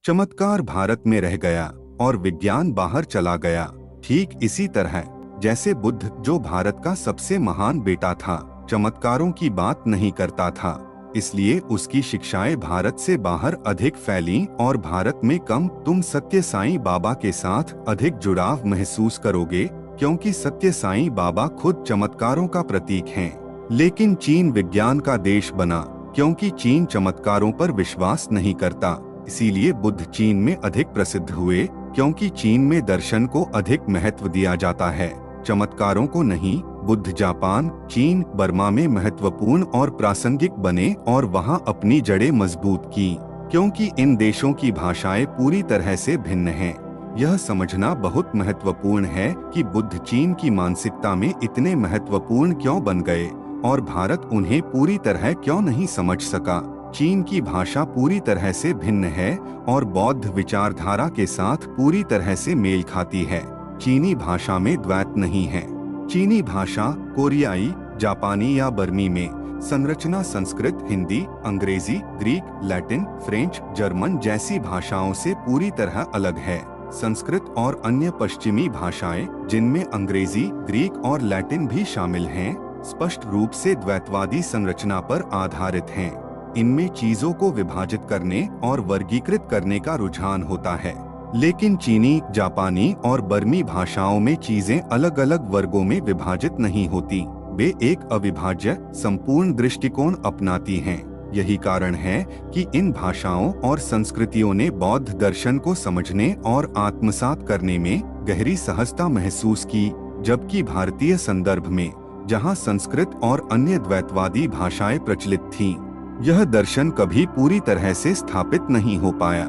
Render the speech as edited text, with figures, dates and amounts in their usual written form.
चमत्कार भारत में रह गया और विज्ञान बाहर चला गया। ठीक इसी तरह जैसे बुद्ध, जो भारत का सबसे महान बेटा था, चमत्कारों की बात नहीं करता था, इसलिए उसकी शिक्षाएं भारत से बाहर अधिक फैलीं और भारत में कम। तुम सत्य साईं बाबा के साथ अधिक जुड़ाव महसूस करोगे, क्योंकि सत्य साईं बाबा खुद चमत्कारों का प्रतीक हैं। लेकिन चीन विज्ञान का देश बना क्योंकि चीन चमत्कारों पर विश्वास नहीं करता। इसीलिए बुद्ध चीन में अधिक प्रसिद्ध हुए, क्योंकि चीन में दर्शन को अधिक महत्व दिया जाता है, चमत्कारों को नहीं। बुद्ध जापान, चीन, बर्मा में महत्वपूर्ण और प्रासंगिक बने और वहां अपनी जड़ें मजबूत की, क्योंकि इन देशों की भाषाएं पूरी तरह से भिन्न हैं। यह समझना बहुत महत्वपूर्ण है कि बुद्ध चीन की मानसिकता में इतने महत्वपूर्ण क्यों बन गए और भारत उन्हें पूरी तरह क्यों नहीं समझ सका। चीन की भाषा पूरी तरह से भिन्न है और बौद्ध विचारधारा के साथ पूरी तरह से मेल खाती है। चीनी भाषा में द्वैत नहीं है। चीनी भाषा कोरियाई, जापानी या बर्मी में संरचना संस्कृत, हिंदी, अंग्रेजी, ग्रीक, लैटिन, फ्रेंच, जर्मन जैसी भाषाओं से पूरी तरह अलग है। संस्कृत और अन्य पश्चिमी भाषाएं, जिनमें अंग्रेजी, ग्रीक और लैटिन भी शामिल हैं, स्पष्ट रूप से द्वैतवादी संरचना पर आधारित हैं। इनमें चीजों को विभाजित करने और वर्गीकृत करने का रुझान होता है। लेकिन चीनी, जापानी और बर्मी भाषाओं में चीजें अलग अलग वर्गों में विभाजित नहीं होती। वे एक अविभाज्य, संपूर्ण दृष्टिकोण अपनाती हैं। यही कारण है कि इन भाषाओं और संस्कृतियों ने बौद्ध दर्शन को समझने और आत्मसात करने में गहरी सहजता महसूस की, जबकि भारतीय संदर्भ में, जहां संस्कृत और अन्य द्वैतवादी भाषाएं प्रचलित थीं, यह दर्शन कभी पूरी तरह से स्थापित नहीं हो पाया।